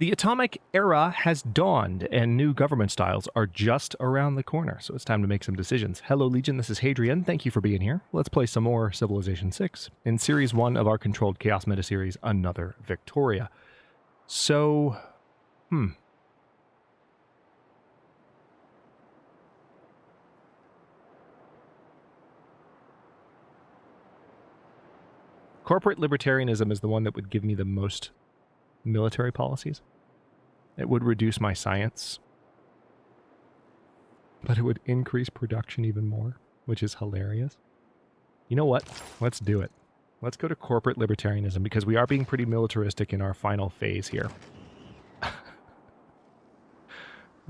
The atomic era has dawned, and new government styles are just around the corner, so it's time to make some decisions. Hello, Legion, this is Hadrian. Thank you for being here. Let's play some more Civilization 6 in Series 1 of our Controlled Chaos Metaseries, Another Victoria. So, Corporate libertarianism is the one that would give me the most military policies. It would reduce my science, but it would increase production even more, which is hilarious. You know what? Let's do it. Let's go to corporate libertarianism because we are being pretty militaristic in our final phase here.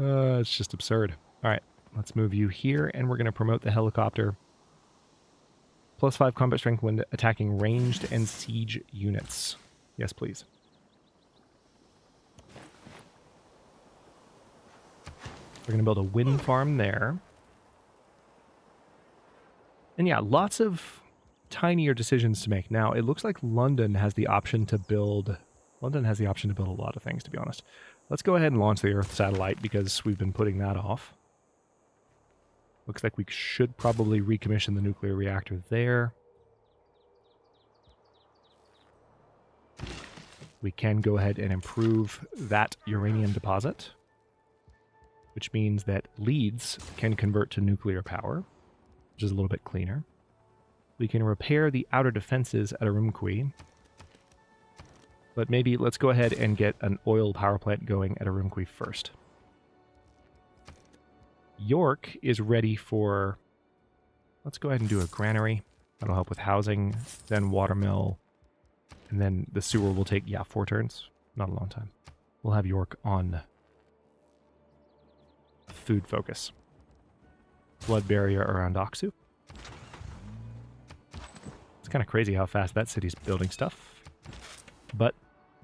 It's just absurd. All right, let's move you here, and we're going to promote the helicopter. +5 combat strength when attacking ranged and siege units. Yes, please. We're going to build a wind farm there. And yeah, lots of tinier decisions to make. Now, it looks like London has the option to build... London has the option to build a lot of things, to be honest. Let's go ahead and launch the Earth satellite because we've been putting that off. Looks like we should probably recommission the nuclear reactor there. We can go ahead and improve that uranium deposit, which means that Leeds can convert to nuclear power, which is a little bit cleaner. We can repair the outer defenses at Urumqi, but maybe let's go ahead and get an oil power plant going at Urumqi first. York is ready for... Let's go ahead and do a granary. That'll help with housing, then watermill, and then the sewer will take, 4 turns. Not a long time. We'll have York on food focus. Blood barrier around Aksu. It's kind of crazy how fast that city's building stuff. But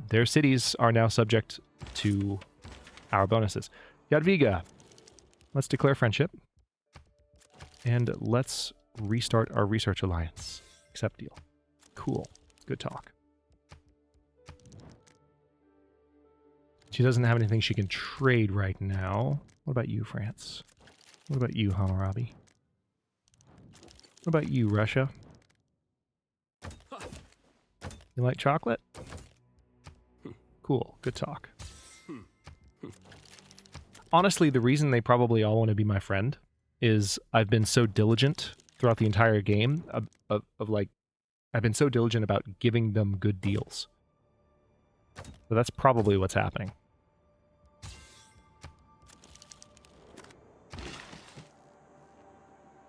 their cities are now subject to our bonuses. Jadwiga. Let's declare friendship. And let's restart our research alliance. Accept deal. Cool. Good talk. She doesn't have anything she can trade right now. What about you, France? What about you, Hammurabi? What about you, Russia? You like chocolate? Cool. Good talk. Honestly, the reason they probably all want to be my friend is I've been so diligent throughout the entire game I've been so diligent about giving them good deals. So that's probably what's happening.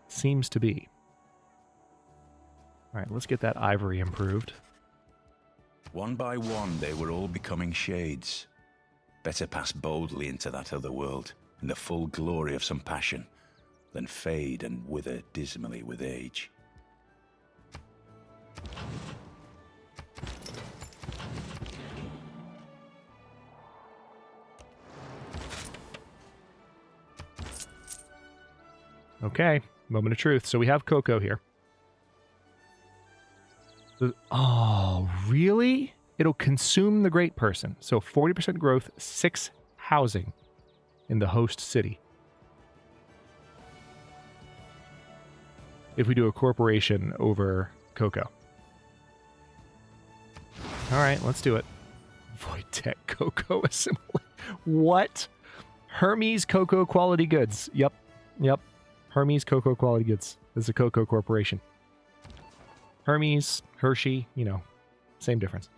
Seems to be. All right, let's get that ivory improved. One by one, they were all becoming shades. Better pass boldly into that other world, in the full glory of some passion, than fade and wither dismally with age. Okay, moment of truth. So we have cocoa here. Oh, really? It'll consume the great person. So 40% growth, 6 housing in the host city. If we do a corporation over cocoa. All right, let's do it. Voitech cocoa assembly. What? Hermes cocoa quality goods. Yep. Hermes cocoa quality goods. This is a cocoa corporation. Hermes, Hershey, same difference.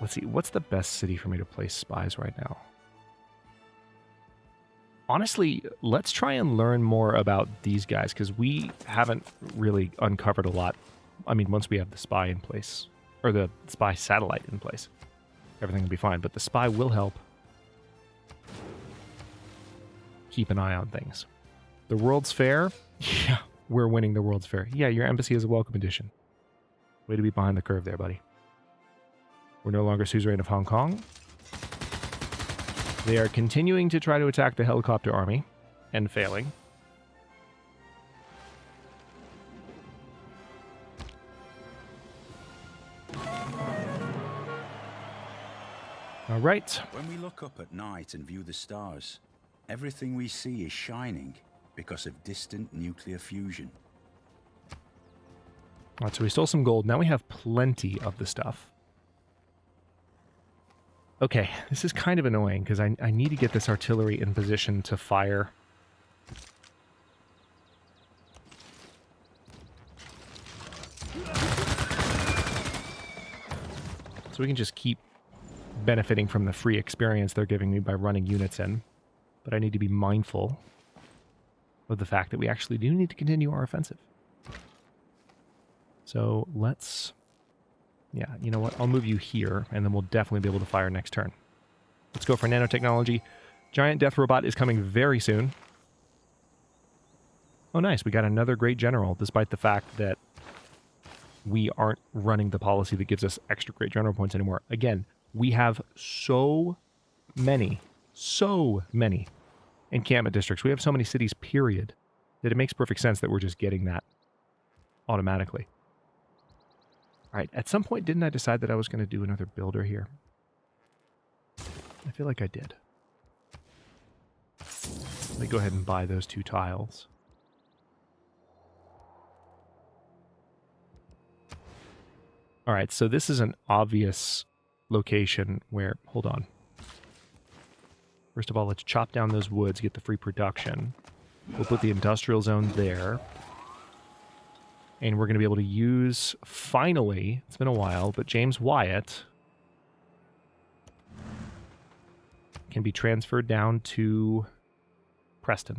Let's see, what's the best city for me to place spies right now? Honestly, let's try and learn more about these guys, because we haven't really uncovered a lot. I mean, once we have the spy in place, or the spy satellite in place, everything will be fine, but the spy will help keep an eye on things. The World's Fair? Yeah, we're winning the World's Fair. Yeah, your embassy is a welcome addition. Way to be behind the curve there, buddy. We're no longer suzerain of Hong Kong. They are continuing to try to attack the helicopter army and failing. All right. When we look up at night and view the stars, everything we see is shining because of distant nuclear fusion. All right, so we stole some gold. Now we have plenty of the stuff. Okay, this is kind of annoying because I need to get this artillery in position to fire. So we can just keep benefiting from the free experience they're giving me by running units in. But I need to be mindful of the fact that we actually do need to continue our offensive. So let's... Yeah, you know what? I'll move you here, and then we'll definitely be able to fire next turn. Let's go for nanotechnology. Giant Death Robot is coming very soon. Oh, nice. We got another great general, despite the fact that we aren't running the policy that gives us extra great general points anymore. Again, we have so many encampment districts. We have so many cities, period, that it makes perfect sense that we're just getting that automatically. All right, at some point, didn't I decide that I was going to do another builder here? I feel like I did. Let me go ahead and buy those 2 tiles. All right, so this is an obvious location where... Hold on. First of all, let's chop down those woods, get the free production. We'll put the industrial zone there. And we're going to be able to use, finally, it's been a while, but James Wyatt can be transferred down to Preston.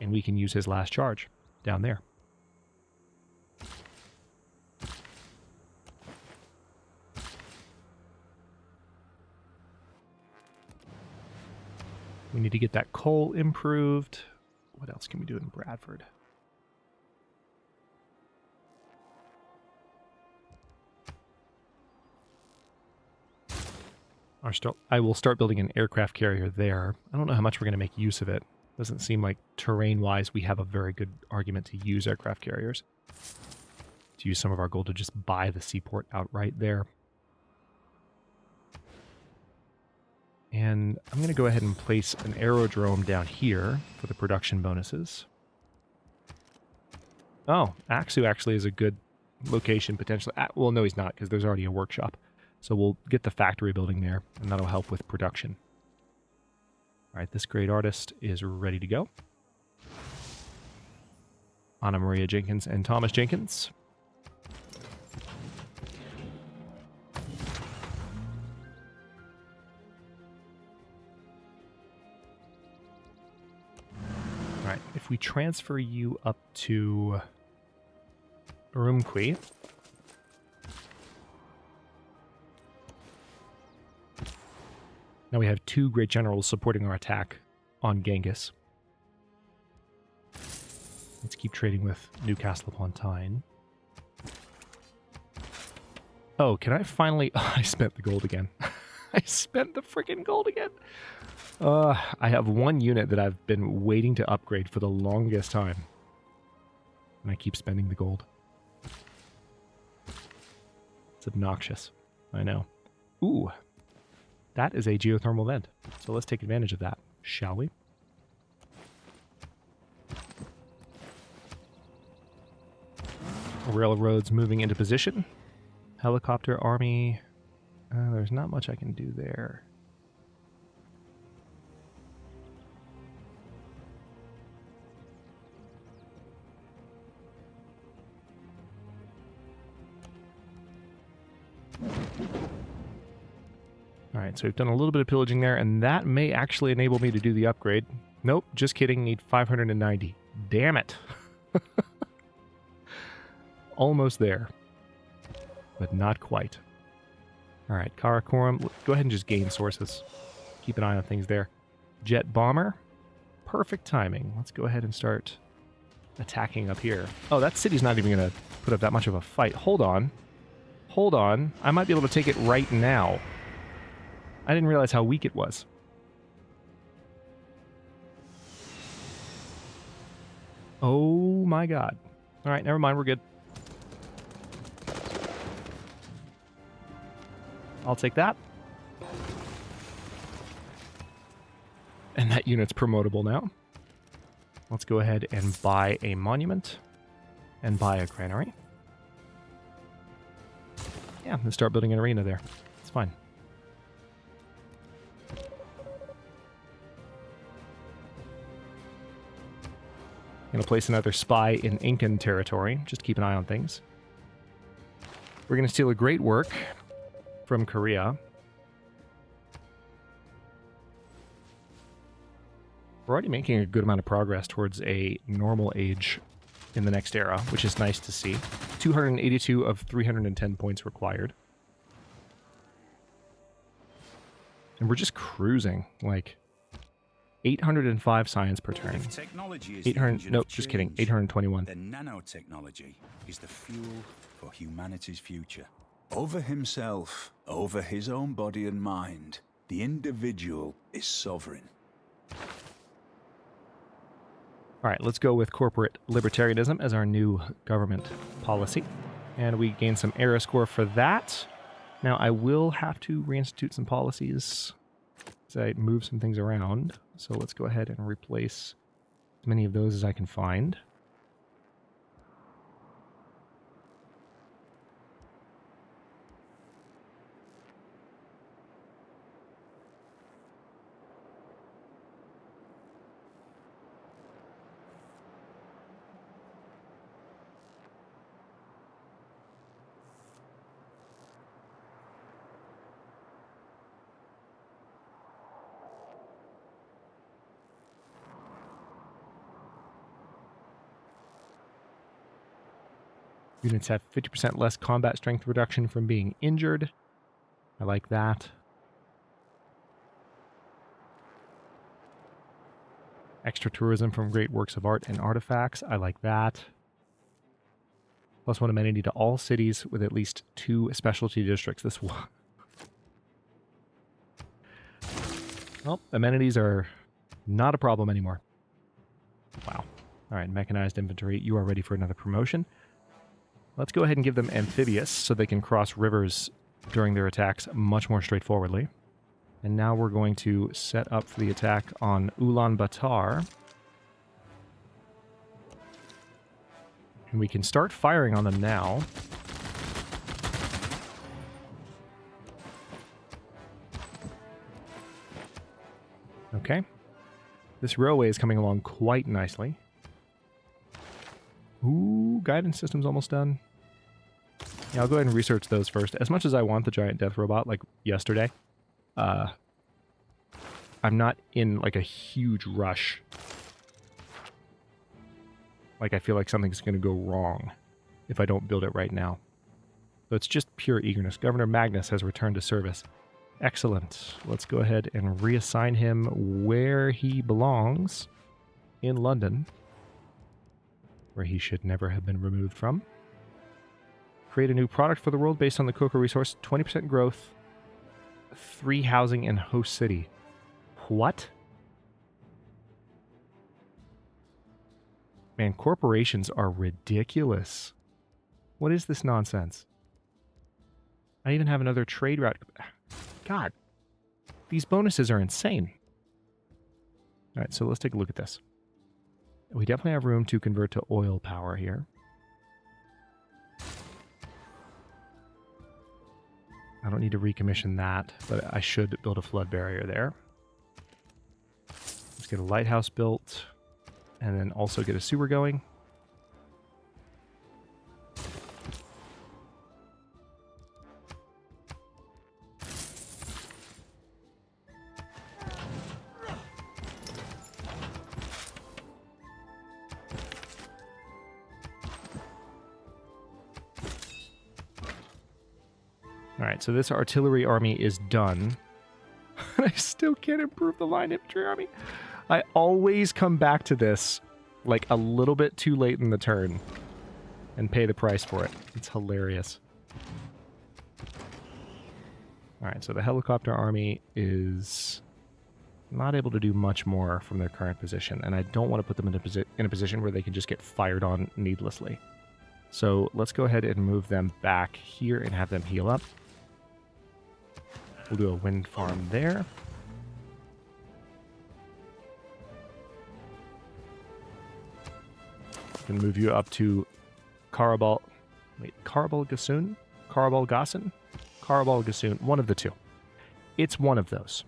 And we can use his last charge down there. We need to get that coal improved. What else can we do in Bradford? I will start building an aircraft carrier there. I don't know how much we're going to make use of it. Doesn't seem like terrain-wise we have a very good argument to use aircraft carriers. To use some of our gold to just buy the seaport outright there. And I'm going to go ahead and place an aerodrome down here for the production bonuses. Oh, Aksu actually is a good location potentially. Well, no, he's not, because there's already a workshop. So we'll get the factory building there, and that'll help with production. All right, this great artist is ready to go. Anna Maria Jenkins and Thomas Jenkins. All right, if we transfer you up to Urumqi, now we have 2 great generals supporting our attack on Genghis. Let's keep trading with Newcastle upon Tyne. Oh, can I finally... Oh, I spent the gold again. I spent the freaking gold again. I have 1 unit that I've been waiting to upgrade for the longest time. And I keep spending the gold. It's obnoxious. I know. Ooh. That is a geothermal vent. So let's take advantage of that, shall we? Railroads moving into position. Helicopter army. There's not much I can do there. Alright, so we've done a little bit of pillaging there, and that may actually enable me to do the upgrade. Nope, just kidding, need 590. Damn it. Almost there. But not quite. Alright, Karakoram, go ahead and just gain sources. Keep an eye on things there. Jet bomber. Perfect timing. Let's go ahead and start attacking up here. Oh, that city's not even going to put up that much of a fight. Hold on. Hold on. I might be able to take it right now. I didn't realize how weak it was. Oh my god. Alright, never mind, we're good. I'll take that. And that unit's promotable now. Let's go ahead and buy a monument and buy a granary. Yeah, let's start building an arena there. It's fine. Gonna place another spy in Incan territory. Just keep an eye on things. We're gonna steal a great work from Korea. We're already making a good amount of progress towards a normal age in the next era, which is nice to see. 282 of 310 points required. And we're just cruising, like 805 science per turn. 800, nope, just kidding, 821. Then nanotechnology is the fuel for humanity's future. Over himself, over his own body and mind, the individual is sovereign. All right, let's go with corporate libertarianism as our new government policy. And we gain some era score for that. Now, I will have to reinstitute some policies as I move some things around. So let's go ahead and replace as many of those as I can find. Units have 50% less combat strength reduction from being injured. I like that. Extra tourism from great works of art and artifacts. I like that. Plus one amenity to all cities with at least 2 specialty districts. This one. Well, amenities are not a problem anymore. Wow. All right, mechanized infantry, you are ready for another promotion. Let's go ahead and give them amphibious so they can cross rivers during their attacks much more straightforwardly. And now we're going to set up for the attack on Ulaanbaatar. And we can start firing on them now. Okay. This railway is coming along quite nicely. Ooh, guidance system's almost done. Yeah, I'll go ahead and research those first. As much as I want the giant death robot, like yesterday, I'm not in, like, a huge rush. Like, I feel like something's going to go wrong if I don't build it right now. So it's just pure eagerness. Governor Magnus has returned to service. Excellent. Let's go ahead and reassign him where he belongs in London, where he should never have been removed from. Create a new product for the world based on the cocoa resource. 20% growth. 3 housing and host city. What? Man, corporations are ridiculous. What is this nonsense? I even have another trade route. God, these bonuses are insane. All right, so let's take a look at this. We definitely have room to convert to oil power here. I don't need to recommission that, but I should build a flood barrier there. Let's get a lighthouse built, and then also get a sewer going. Alright, so this artillery army is done. I still can't improve the line infantry army. I always come back to this like a little bit too late in the turn and pay the price for it. It's hilarious. Alright, so the helicopter army is not able to do much more from their current position, and I don't want to put them in a position where they can just get fired on needlessly. So let's go ahead and move them back here and have them heal up. We'll do a wind farm there. Can move you up to Karabal. Wait, Karabal Gasun? Karabal Gassen? Karabal Gasun. One of the two. It's one of those.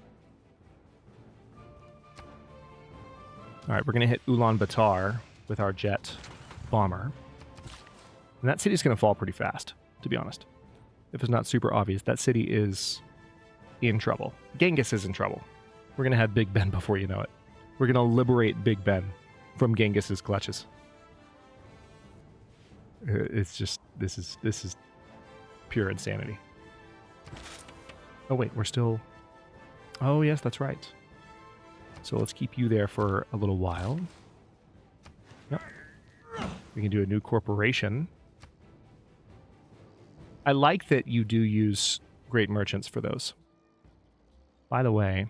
All right, we're going to hit Ulaanbaatar with our jet bomber. And that city's going to fall pretty fast, to be honest. If it's not super obvious, that city is in trouble. Genghis is in trouble. We're going to have Big Ben before you know it. We're going to liberate Big Ben from Genghis's clutches. It's just, this is pure insanity. Oh wait, we're still... Oh yes, that's right. So let's keep you there for a little while. Yep. We can do a new corporation. I like that you do use great merchants for those. By the way...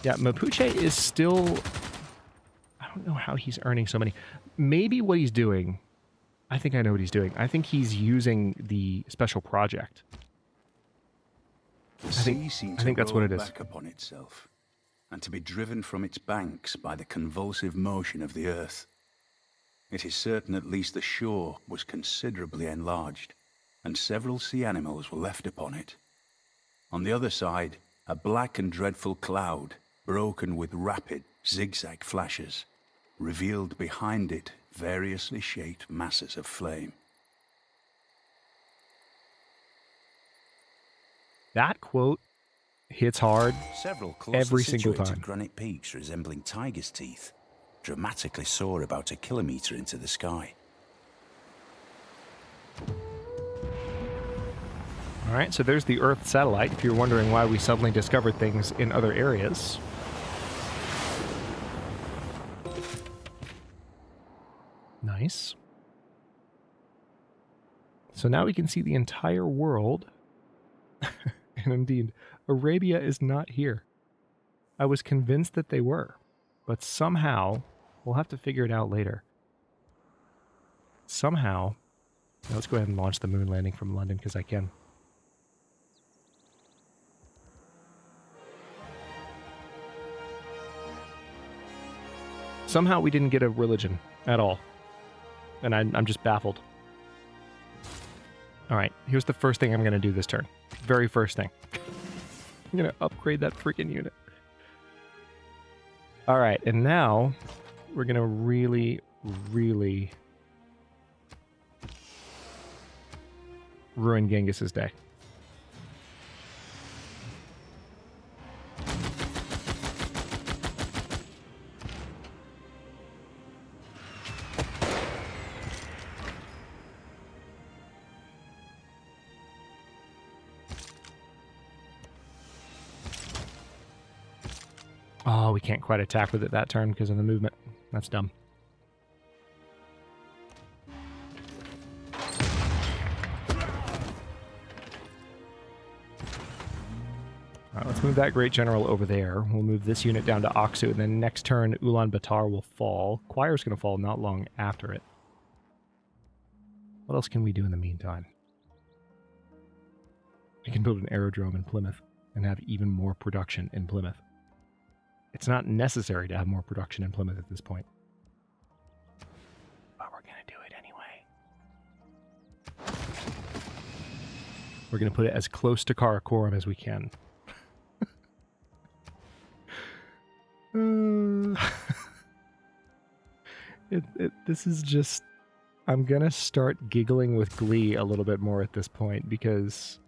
Yeah, Mapuche is still... I don't know how he's earning so many. Maybe what he's doing... I think I know what he's doing. I think he's using the special project. The sea seemed to that's what it is. back upon itself, and to be driven from its banks by the convulsive motion of the earth. It is certain at least the shore was considerably enlarged, and several sea animals were left upon it. On the other side, a black and dreadful cloud, broken with rapid, zigzag flashes, revealed behind it variously shaped masses of flame. That quote hits hard Several every single situated time. granite peaks resembling tiger's teeth dramatically soar about 1 kilometer into the sky. All right, so there's the Earth satellite, if you're wondering why we suddenly discovered things in other areas. Nice. So now we can see the entire world. And indeed, Arabia is not here. I was convinced that they were, but somehow, we'll have to figure it out later. Somehow, now let's go ahead and launch the moon landing from London because I can. Somehow we didn't get a religion at all. And I'm just baffled. Alright, here's the first thing I'm going to do this turn. Very first thing. I'm going to upgrade that freaking unit. Alright, and now we're going to really, really ruin Genghis's day. Oh, we can't quite attack with it that turn because of the movement. That's dumb. Alright, let's move that Great General over there. We'll move this unit down to Aksu, and then next turn Ulaanbaatar will fall. Choir's going to fall not long after it. What else can we do in the meantime? We can build an aerodrome in Plymouth and have even more production in Plymouth. It's not necessary to have more production in Plymouth at this point. But we're going to do it anyway. We're going to put it as close to Karakorum as we can. This is just... I'm going to start giggling with glee a little bit more at this point because...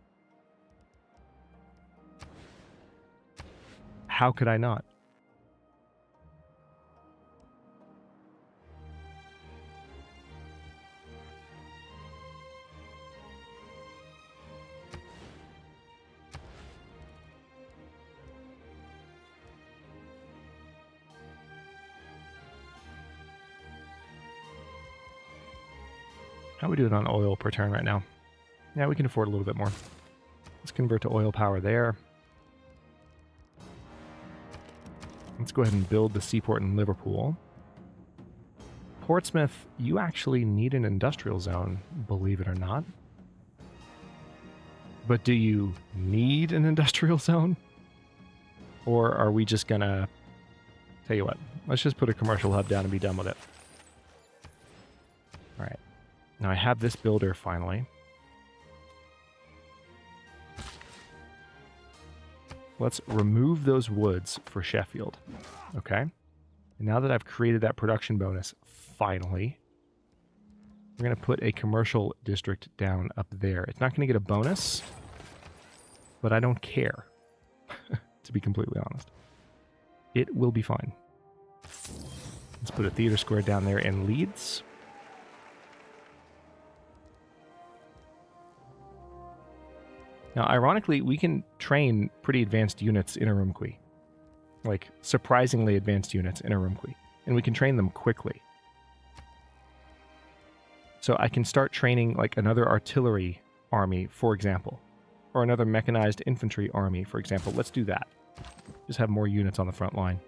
How could I not? How are we doing on oil per turn right now? Yeah, we can afford a little bit more. Let's convert to oil power there. Let's go ahead and build the seaport in Liverpool. Portsmouth, you actually need an industrial zone, believe it or not. But do you need an industrial zone? Or are we just gonna... Tell you what, let's just put a commercial hub down and be done with it. Alright. Now I have this builder finally. Let's remove those woods for Sheffield. Okay. And now that I've created that production bonus, finally, we're going to put a commercial district down up there. It's not going to get a bonus, but I don't care, to be completely honest. It will be fine. Let's put a theater square down there in Leeds. Now, ironically, we can train pretty advanced units in Urumqi. Like, surprisingly advanced units in Urumqi. And we can train them quickly. So I can start training, like, another artillery army, for example. Or another mechanized infantry army, for example. Let's do that. Just have more units on the front line.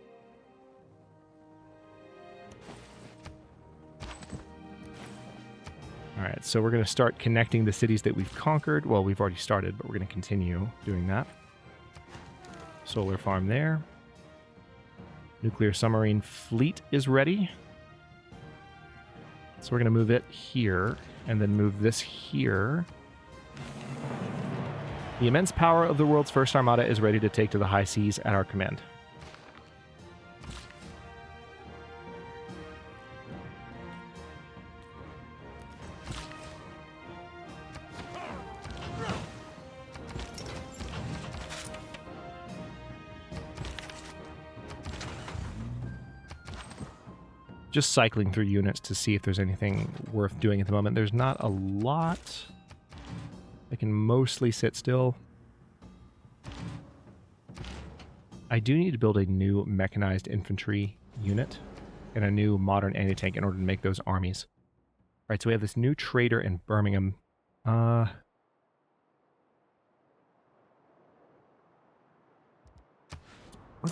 Alright, so we're going to start connecting the cities that we've conquered. Well, we've already started, but we're going to continue doing that. Solar farm there. Nuclear submarine fleet is ready. So we're going to move it here, and then move this here. The immense power of the world's first armada is ready to take to the high seas at our command. Just cycling through units to see if there's anything worth doing at the moment. There's not a lot. I can mostly sit still. I do need to build a new mechanized infantry unit and a new modern anti-tank in order to make those armies. All right, so we have this new trader in Birmingham. Let's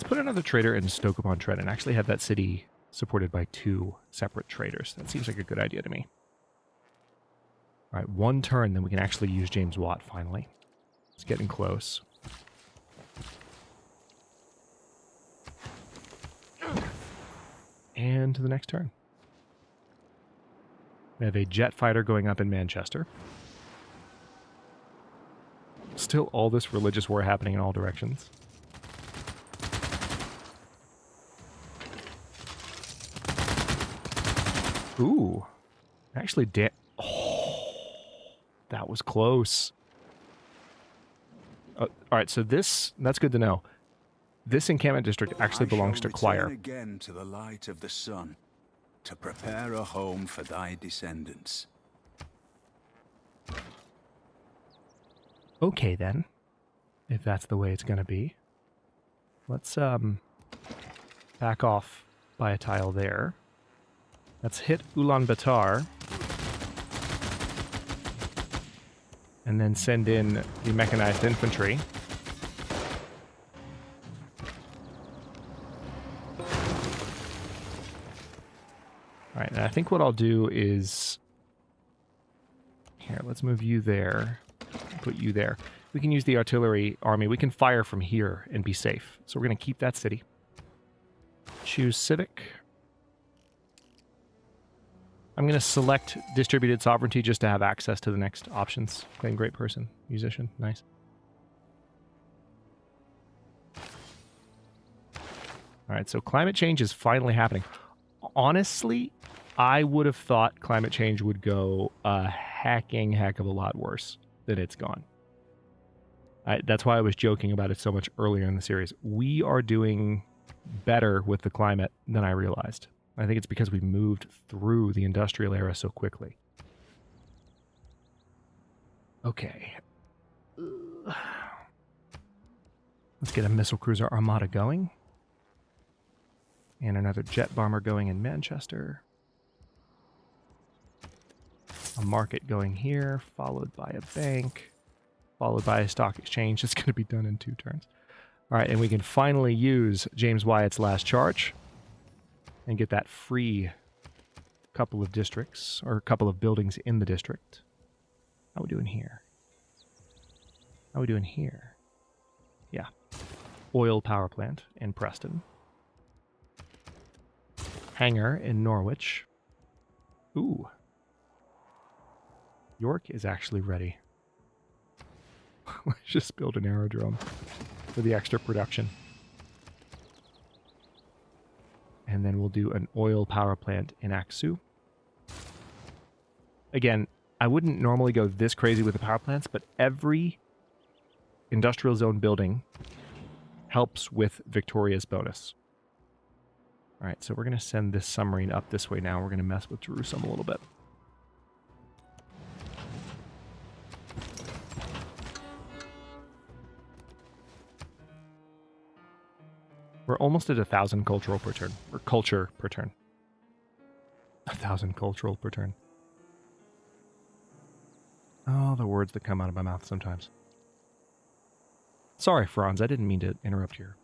put another trader in Stoke-upon-Trent and actually have that city supported by 2 separate traders. That seems like a good idea to me. All right, 1 turn, then we can actually use James Watt finally. It's getting close. And to the next turn. We have a jet fighter going up in Manchester. Still all this religious war happening in all directions. Ooh. Actually, oh, that was close. All right, so that's good to know. This encampment district actually belongs to Choir. Again to the light of the sun, to prepare a home for thy descendants. Okay, then. If that's the way it's going to be. Let's back off by a tile there. Let's hit Ulaanbaatar. And then send in the mechanized infantry. Alright, and I think what I'll do is... Here, let's move you there. Put you there. We can use the artillery army. We can fire from here and be safe. So we're going to keep that city. Choose Civic. I'm going to select Distributed Sovereignty just to have access to the next options. Claim Great Person. Musician. Nice. Alright, so climate change is finally happening. Honestly, I would have thought climate change would go a hacking heck of a lot worse than it's gone. That's why I was joking about it so much earlier in the series. We are doing better with the climate than I realized. I think it's because we moved through the industrial era so quickly. Okay. Let's get a missile cruiser armada going. And another jet bomber going in Manchester. A market going here, followed by a bank, followed by a stock exchange. It's going to be done in 2 turns. All right, and we can finally use James Wyatt's last charge and get that free couple of districts, or a couple of buildings in the district. How are we doing here? How are we doing here? Yeah. Oil power plant in Preston. Hangar in Norwich. Ooh. York is actually ready. Let's just build an aerodrome for the extra production. And then we'll do an oil power plant in Aksu. Again, I wouldn't normally go this crazy with the power plants, but every industrial zone building helps with Victoria's bonus. All right, so we're going to send this submarine up this way now. We're going to mess with Jerusalem a little bit. We're almost at 1,000 cultural per turn, or culture per turn. 1,000 cultural per turn. Oh, the words that come out of my mouth sometimes. Sorry, Franz, I didn't mean to interrupt your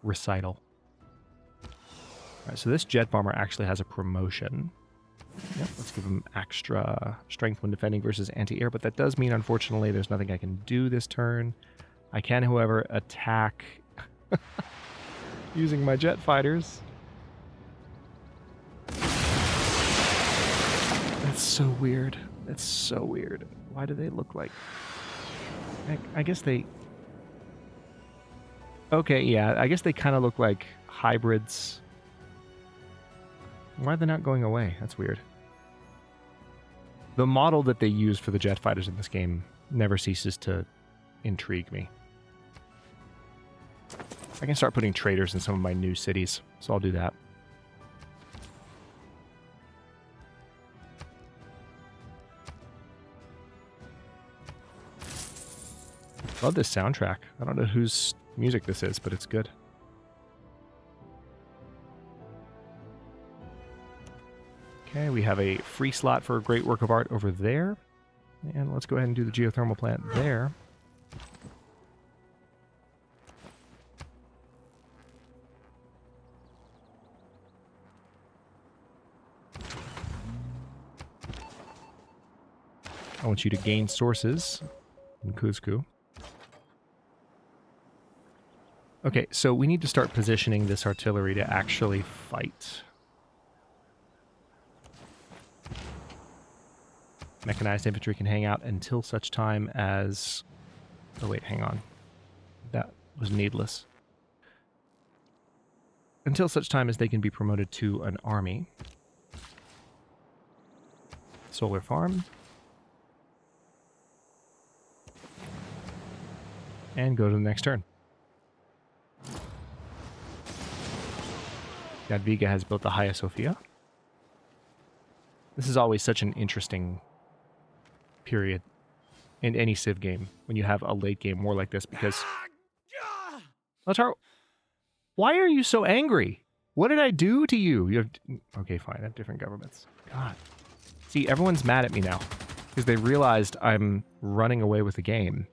recital. All right, so this jet bomber actually has a promotion. Yep, let's give him extra strength when defending versus anti-air, but that does mean, unfortunately, there's nothing I can do this turn. I can, however, attack using my jet fighters. That's so weird. That's so weird. Why do they look like... I guess they... Okay, yeah, I guess they kind of look like hybrids. Why are they not going away? That's weird. The model that they use for the jet fighters in this game never ceases to intrigue me. I can start putting traders in some of my new cities, so I'll do that. Love this soundtrack. I don't know whose music this is, but it's good. Okay, we have a free slot for a great work of art over there. And let's go ahead and do the geothermal plant there. I want you to gain sources in Kuzku. Okay, so we need to start positioning this artillery to actually fight. Mechanized infantry can hang out until such time as... Oh wait, hang on. That was needless. Until such time as they can be promoted to an army. Solar farm. And go to the next turn. Jadwiga has built the Hagia Sophia. This is always such an interesting period in any Civ game when you have a late game war like this because... Lautaro, why are you so angry? What did I do to you? You have... Okay, fine. I have different governments. God. See, everyone's mad at me now because they realized I'm running away with the game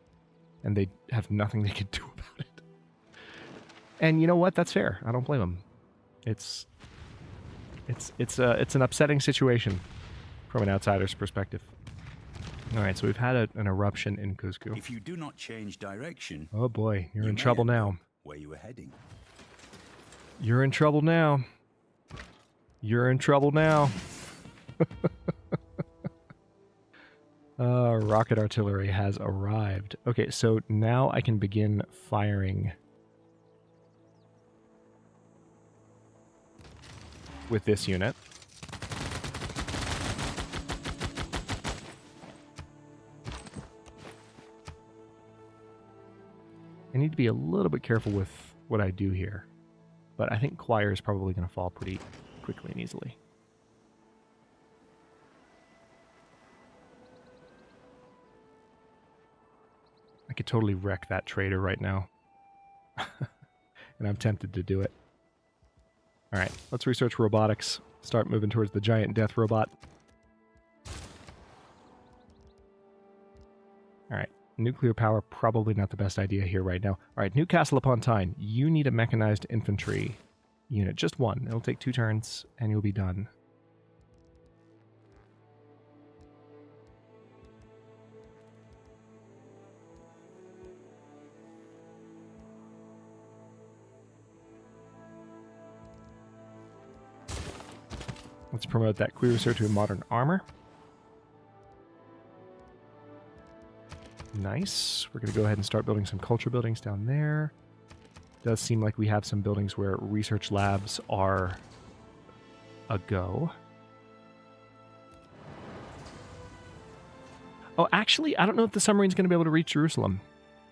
and they have nothing they can do about it. And you know what? That's fair. I don't blame them. It's an upsetting situation from an outsider's perspective. All right, so we've had an eruption in Kuzgu. If you do not change direction, oh boy, you're in trouble now. Where you were heading. You're in trouble now. You're in trouble now. Rocket artillery has arrived. Okay, so now I can begin firing with this unit. I need to be a little bit careful with what I do here, but I think Choir is probably going to fall pretty quickly and easily. I could totally wreck that trader right now. And I'm tempted to do it. Alright, let's research robotics. Start moving towards the giant death robot. Alright, nuclear power, probably not the best idea here right now. Alright, Newcastle upon Tyne. You need a mechanized infantry unit. Just one. It'll take 2 turns, and you'll be done. Let's promote that Cuirassier to modern armor. Nice. We're going to go ahead and start building some culture buildings down there. Does seem like we have some buildings where research labs are a go. Oh, actually, I don't know if the submarine's going to be able to reach Jerusalem.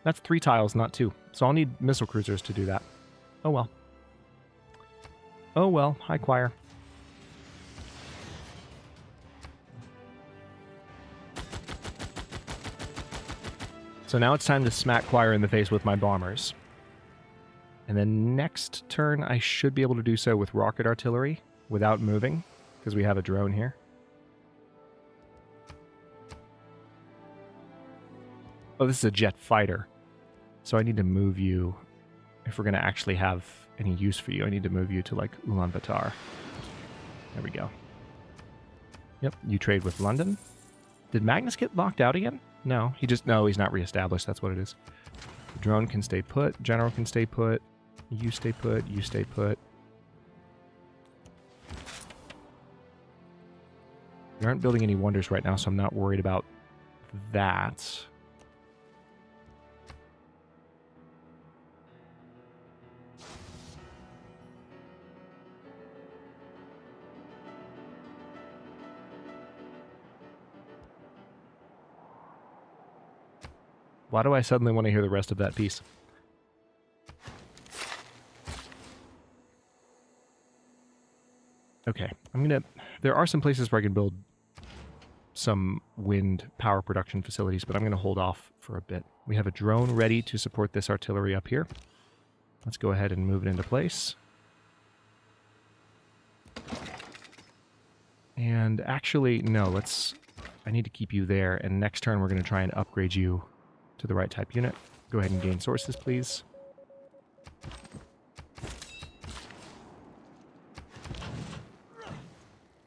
That's 3 tiles, not 2. So I'll need missile cruisers to do that. Oh well. Oh well. Hi, choir. So now it's time to smack choir in the face with my bombers. And then next turn, I should be able to do so with rocket artillery without moving, because we have a drone here. Oh, this is a jet fighter. So I need to move you, if we're going to actually have any use for you, I need to move you to, like, Ulaanbaatar. There we go. Yep, you trade with London. Did Magnus get locked out again? No, no, he's not reestablished, that's what it is. The drone can stay put, general can stay put, you stay put, you stay put. We aren't building any wonders right now, so I'm not worried about that. Why do I suddenly want to hear the rest of that piece? Okay, there are some places where I can build some wind power production facilities, but I'm going to hold off for a bit. We have a drone ready to support this artillery up here. Let's go ahead and move it into place. And actually, no, I need to keep you there, and next turn we're going to try and upgrade you to the right type unit. Go ahead and gain sources, please.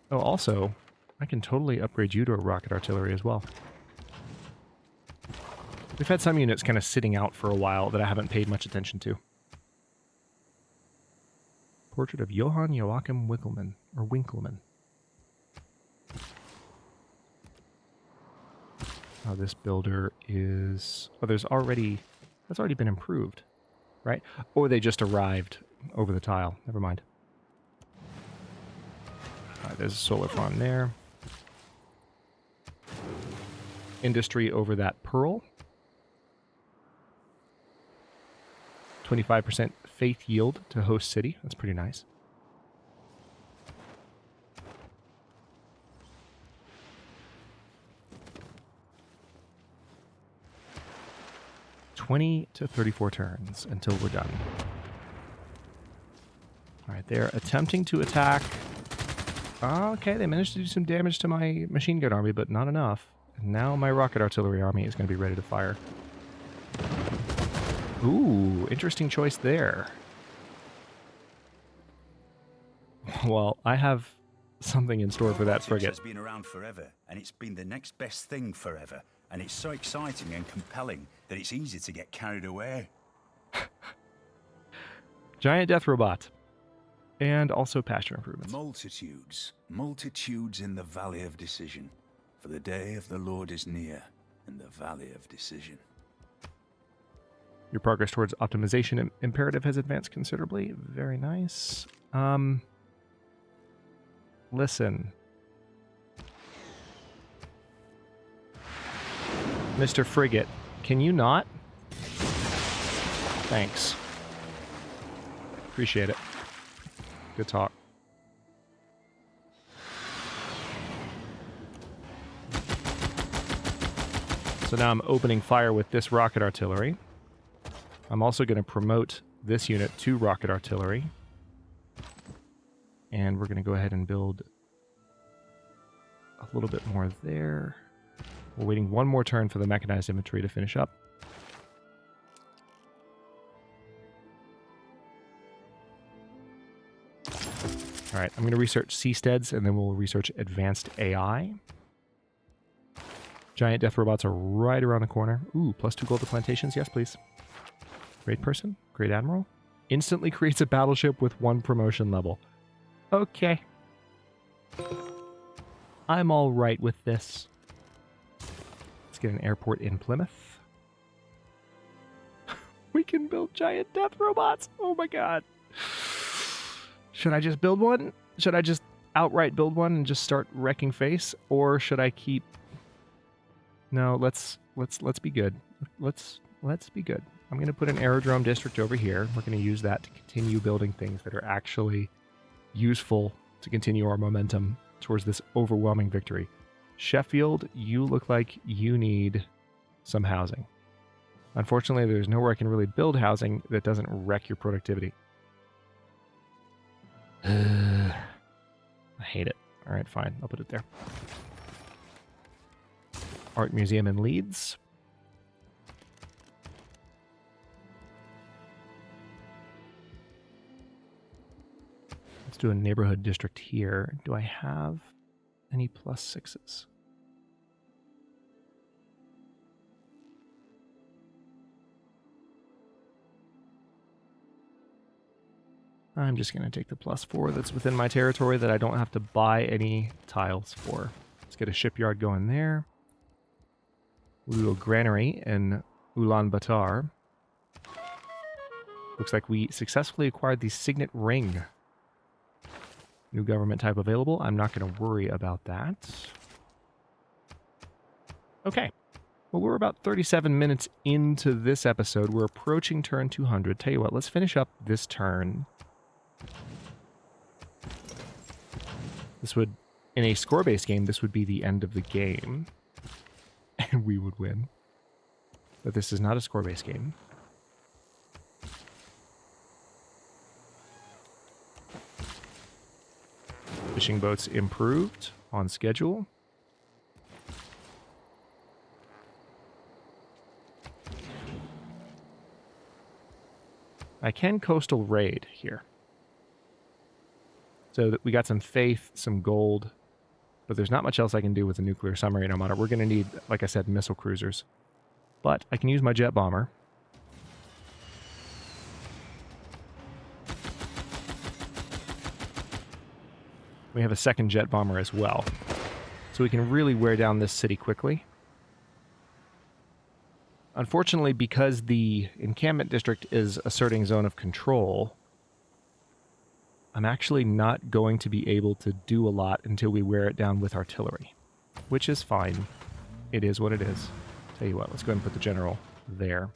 Oh, also, I can totally upgrade you to a rocket artillery as well. We've had some units kind of sitting out for a while that I haven't paid much attention to. Portrait of Johann Joachim Winkelmann, or Winkelmann. Oh, this builder is... Oh, that's already been improved, right? Or they just arrived over the tile. Never mind. All right, there's a solar farm there. Industry over that pearl. 25% faith yield to host city. That's pretty nice. $20 to 34 turns until we're done. All right, they're attempting to attack. Okay, they managed to do some damage to my machine gun army, but not enough. And now my rocket artillery army is going to be ready to fire. Ooh, interesting choice there. Well, I have something in store for that frigate. It's been around forever, and it's been the next best thing forever. And it's so exciting and compelling that it's easy to get carried away. Giant death robot. And also pasture improvements. Multitudes in the valley of decision. For the day of the Lord is near in the valley of decision. Your progress towards optimization imperative has advanced considerably. Very nice. Listen. Mr. Frigate, can you not? Thanks. Appreciate it. Good talk. So now I'm opening fire with this rocket artillery. I'm also going to promote this unit to rocket artillery. And we're going to go ahead and build a little bit more there. We're waiting one more turn for the mechanized infantry to finish up. All right, I'm going to research seasteads, and then we'll research advanced AI. Giant death robots are right around the corner. Ooh, +2 gold to plantations. Yes, please. Great person. Great admiral. Instantly creates a battleship with 1 promotion level. Okay. I'm all right with this. Let's get an airport in Plymouth. We can build giant death robots. Oh my god. Should I just build one? Should I just outright build one and just start wrecking face? Or should I keep... No, let's be good. Let's be good. I'm going to put an aerodrome district over here. We're going to use that to continue building things that are actually useful to continue our momentum towards this overwhelming victory. Sheffield, you look like you need some housing. Unfortunately, there's nowhere I can really build housing that doesn't wreck your productivity. I hate it. All right, fine. I'll put it there. Art Museum in Leeds. Let's do a neighborhood district here. Do I have any +6s? I'm just going to take the +4 that's within my territory that I don't have to buy any tiles for. Let's get a shipyard going there. We'll do a granary in Ulaanbaatar. Looks like we successfully acquired the Signet Ring. New government type available. I'm not going to worry about that. Okay. Well, we're about 37 minutes into this episode. We're approaching turn 200. Tell you what, let's finish up this turn. This would, in a score-based game, this would be the end of the game. And we would win. But this is not a score-based game. Fishing boats improved on schedule. I can coastal raid here. So that we got some faith, some gold, but there's not much else I can do with a nuclear submarine armada. We're going to need, like I said, missile cruisers. But I can use my jet bomber. We have a second jet bomber as well. So we can really wear down this city quickly. Unfortunately, because the encampment district is asserting zone of control, I'm actually not going to be able to do a lot until we wear it down with artillery, which is fine. It is what it is. Tell you what, let's go ahead and put the general there.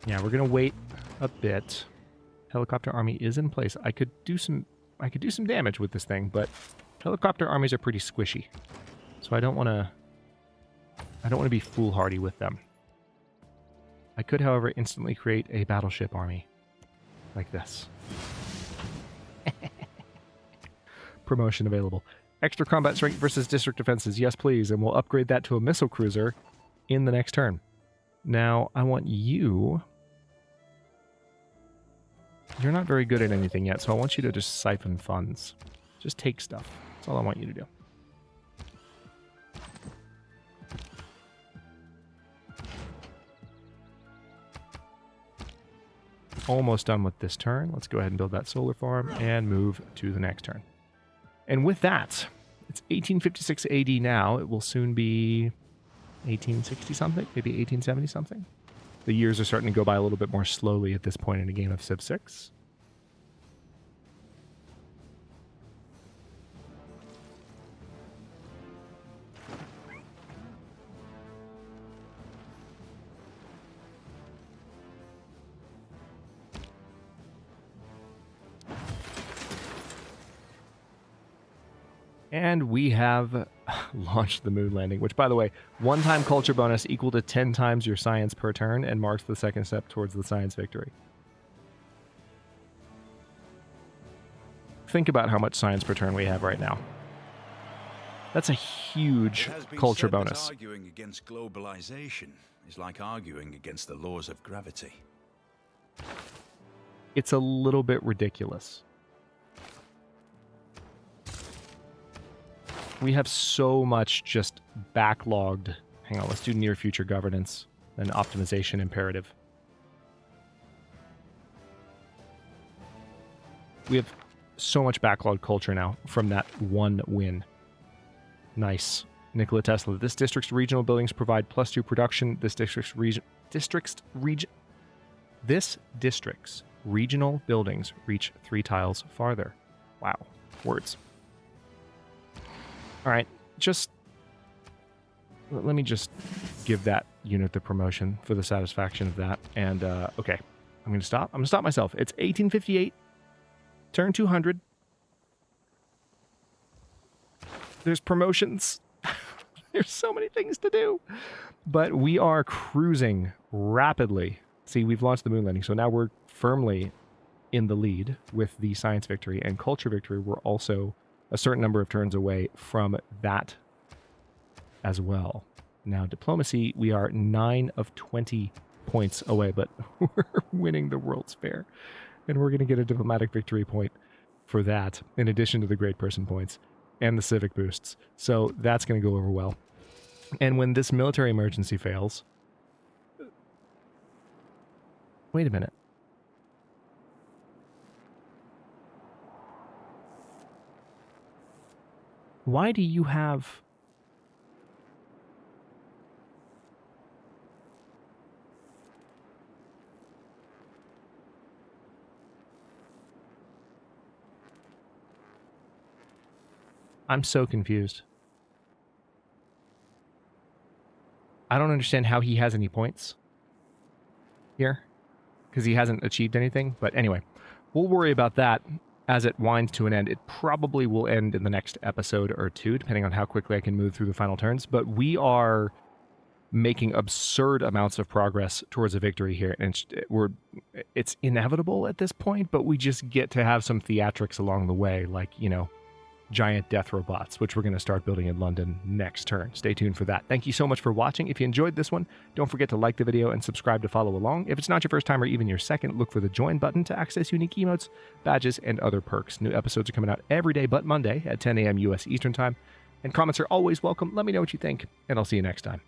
Yeah, we're gonna wait a bit. Helicopter army is in place. I could do some damage with this thing, but helicopter armies are pretty squishy. So I don't want to be foolhardy with them. I could, however, instantly create a battleship army like this. Promotion available. Extra combat strength versus district defenses. Yes, please, and we'll upgrade that to a missile cruiser in the next turn. Now, I want you... You're not very good at anything yet, so I want you to just siphon funds. Just take stuff. That's all I want you to do. Almost done with this turn. Let's go ahead and build that solar farm and move to the next turn. And with that, it's 1856 AD now. It will soon be 1860-something, maybe 1870-something. The years are starting to go by a little bit more slowly at this point in a game of Civ 6. And we have launched the moon landing, which, by the way, one-time culture bonus equal to 10 times your science per turn and marks the second step towards the science victory. Think about how much science per turn we have right now. That's a huge culture bonus. Arguing against globalization is like arguing against the laws of gravity. It's a little bit ridiculous. We have so much just backlogged. Hang on, let's do near future governance and optimization imperative. We have so much backlog culture now from that one win. Nice. Nikola Tesla. This district's regional buildings provide +2 production. This district's regional buildings reach 3 tiles farther. Wow. Words. All right. Let me just give that unit the promotion for the satisfaction of that. And, okay. I'm going to stop. I'm going to stop myself. It's 1858. Turn 200. There's promotions. There's so many things to do. But we are cruising rapidly. See, we've launched the moon landing, so now we're firmly in the lead with the science victory and culture victory. We're also a certain number of turns away from that as well. Now, diplomacy, we are 9 of 20 points away, but we're winning the World's Fair. And we're going to get a diplomatic victory point for that, in addition to the great person points and the civic boosts. So that's going to go over well. And when this military emergency fails... Wait a minute. Why do you have... I'm so confused. I don't understand how he has any points here, because he hasn't achieved anything. But anyway, we'll worry about that as it winds to an end. It probably will end in the next episode or two, depending on how quickly I can move through the final turns. But we are making absurd amounts of progress towards a victory here. And it's inevitable at this point, but we just get to have some theatrics along the way, like, you know, giant death robots, which we're going to start building in London next turn. Stay tuned for that. Thank you so much for watching. If you enjoyed this one, don't forget to like the video and subscribe to follow along. If it's not your first time or even your second, look for the join button to access unique emotes, badges, and other perks. New episodes are coming out every day but Monday at 10 a.m. US Eastern Time, and comments are always welcome. Let me know what you think, and I'll see you next time.